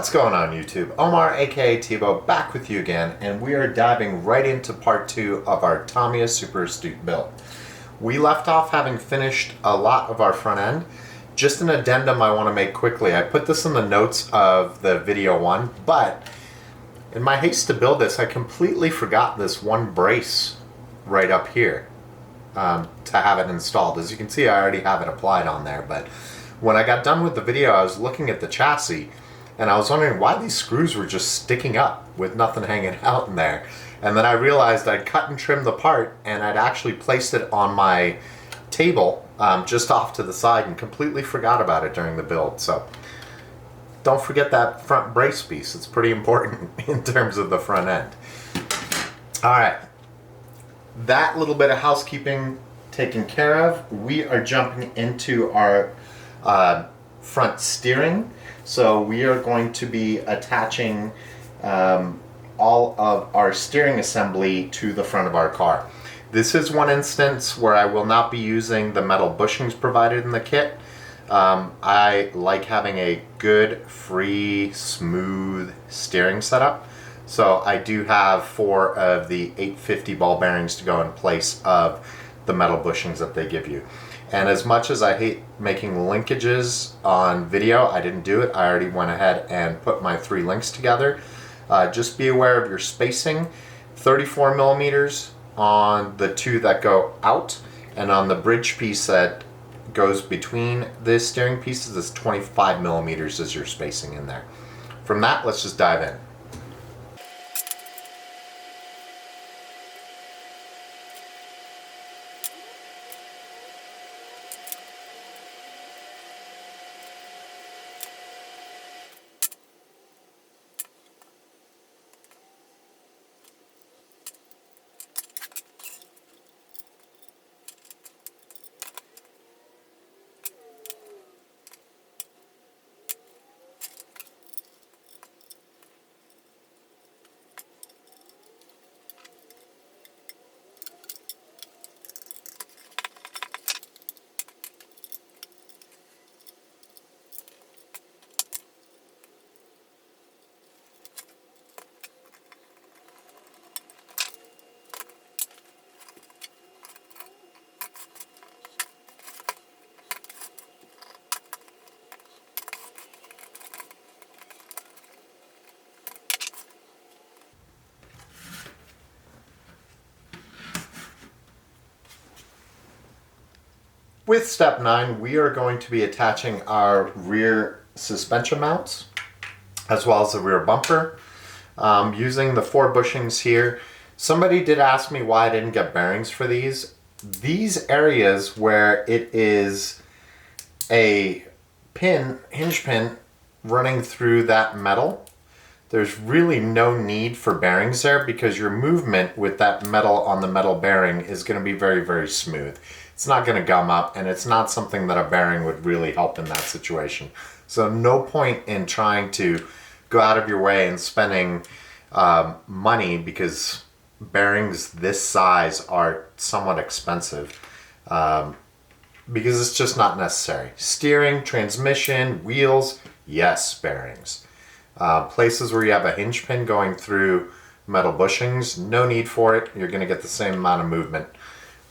What's going on YouTube? Omar aka Tebow back with you again, and we are diving right into part 2 of our Tamiya Super Astute build. We left off having finished a lot of our front end. Just an addendum I want to make quickly. I put this in the notes of the video 1, but in my haste to build this, I completely forgot this one brace right up here to have it installed. As you can see, I already have it applied on there, but when I got done with the video, I was looking at the chassis and I was wondering why these screws were just sticking up with nothing hanging out in there. And then I realized I'd cut and trimmed the part and I'd actually placed it on my table just off to the side and completely forgot about it during the build. So don't forget that front brace piece. It's pretty important in terms of the front end. Alright, that little bit of housekeeping taken care of, we are jumping into our front steering. So we are going to be attaching all of our steering assembly to the front of our car. This is one instance where I will not be using the metal bushings provided in the kit. I like having a good, free, smooth steering setup. So I do have 4 of the 850 ball bearings to go in place of the metal bushings that they give you. And as much as I hate making linkages on video, I didn't do it. I already went ahead and put my 3 links together. Just be aware of your spacing. 34 millimeters on the 2 that go out, and on the bridge piece that goes between the steering pieces is 25 millimeters as your spacing in there. From that, let's just dive in. With step 9, we are going to be attaching our rear suspension mounts as well as the rear bumper using the 4 bushings here. Somebody did ask me why I didn't get bearings for these. These areas where it is a pin, hinge pin running through that metal, there's really no need for bearings there because your movement with that metal on the metal bearing is going to be very, very smooth. It's not going to gum up, and it's not something that a bearing would really help in that situation. So no point in trying to go out of your way and spending money, because bearings this size are somewhat expensive because it's just not necessary. Steering, transmission, wheels, yes, bearings. Places where you have a hinge pin going through metal bushings, no need for it. You're going to get the same amount of movement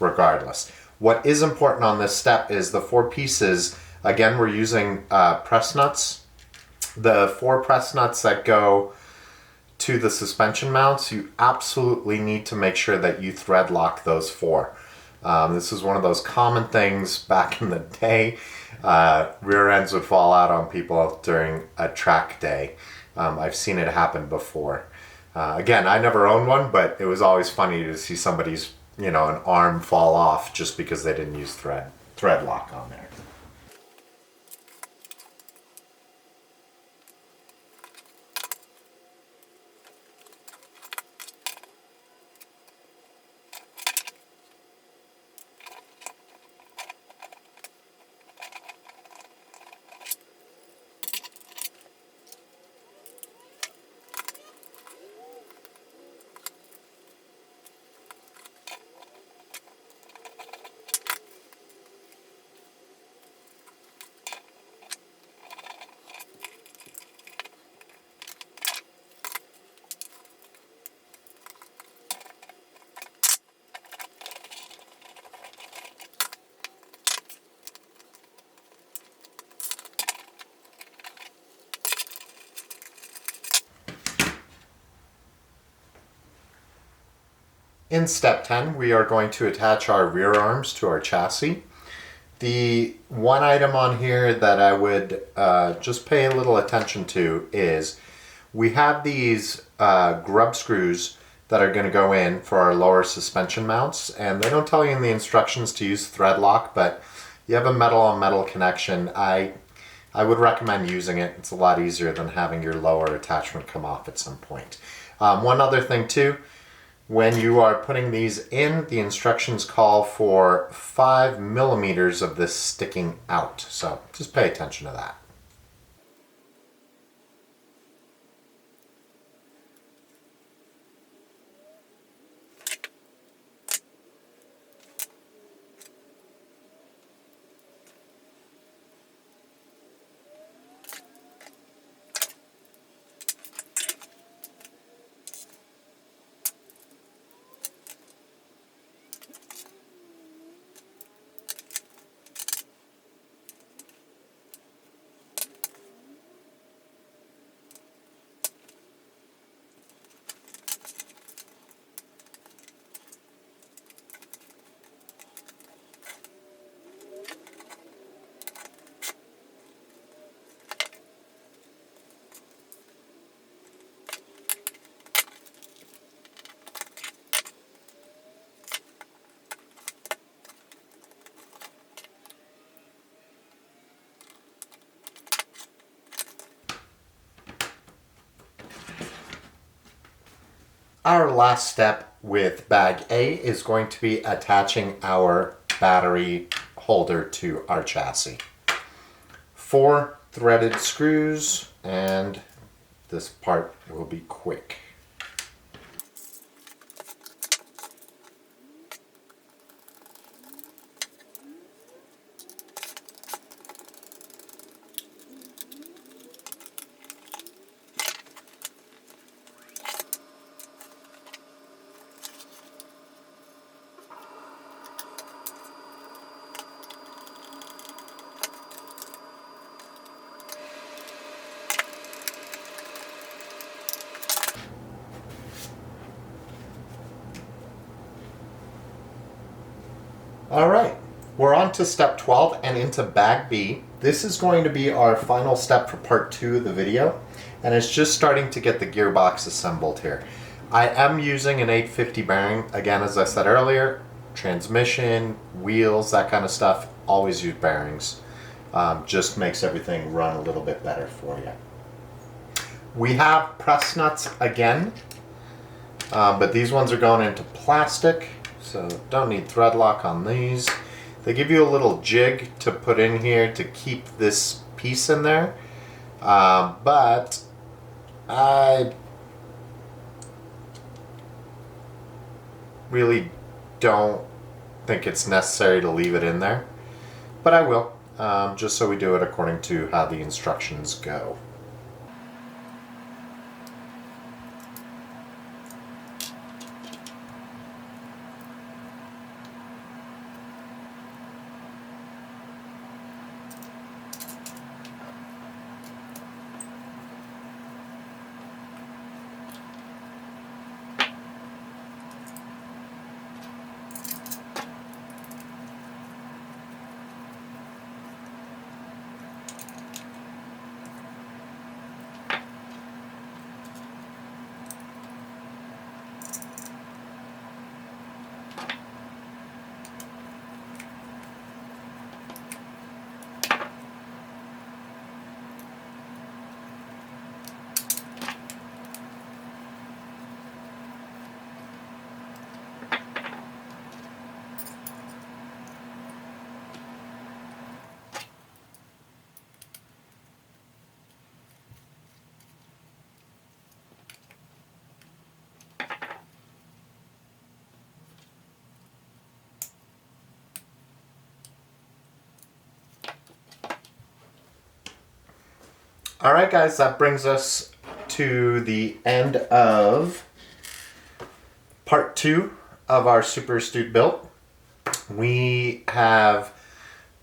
regardless. What is important on this step is the 4 pieces. Again, we're using press nuts. The 4 press nuts that go to the suspension mounts, you absolutely need to make sure that you thread lock those 4. This is one of those common things back in the day. Rear ends would fall out on people during a track day. I've seen it happen before. Again, I never owned one, but it was always funny to see somebody's, an arm fall off just because they didn't use thread lock on there. In step 10, we are going to attach our rear arms to our chassis. The one item on here that I would just pay a little attention to is we have these grub screws that are going to go in for our lower suspension mounts, and they don't tell you in the instructions to use thread lock, but you have a metal on metal connection. I would recommend using it. It's a lot easier than having your lower attachment come off at some point. One other thing too, when you are putting these in, the instructions call for 5 millimeters of this sticking out. So just pay attention to that. Our last step with bag A is going to be attaching our battery holder to our chassis. 4 threaded screws, and this part will be quick. All right, we're on to step 12 and into bag B. This is going to be our final step for part 2 of the video, and it's just starting to get the gearbox assembled here. I am using an 850 bearing. Again, as I said earlier, transmission, wheels, that kind of stuff, always use bearings. Just makes everything run a little bit better for you. We have press nuts again, but these ones are going into plastic. So don't need thread lock on these. They give you a little jig to put in here to keep this piece in there. But I really don't think it's necessary to leave it in there. But I will, just so we do it according to how the instructions go. All right, guys, that brings us to the end of part 2 of our Super Astute build. We have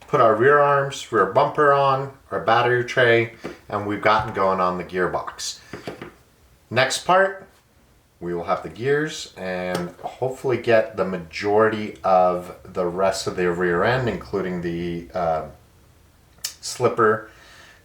put our rear arms, rear bumper on, our battery tray, and we've gotten going on the gearbox. Next part, We will have the gears and hopefully get the majority of the rest of the rear end, including the slipper,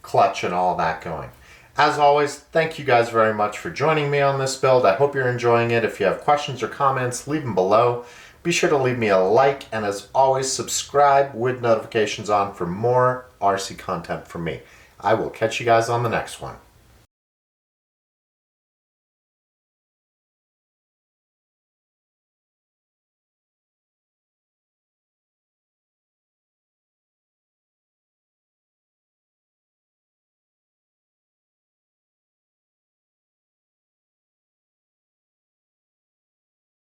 clutch, and all that going. As always, thank you guys very much for joining me on this build. I hope you're enjoying it. If you have questions or comments, leave them below. Be sure to leave me a like, and as always, subscribe with notifications on for more RC content from me. I will catch you guys on the next one.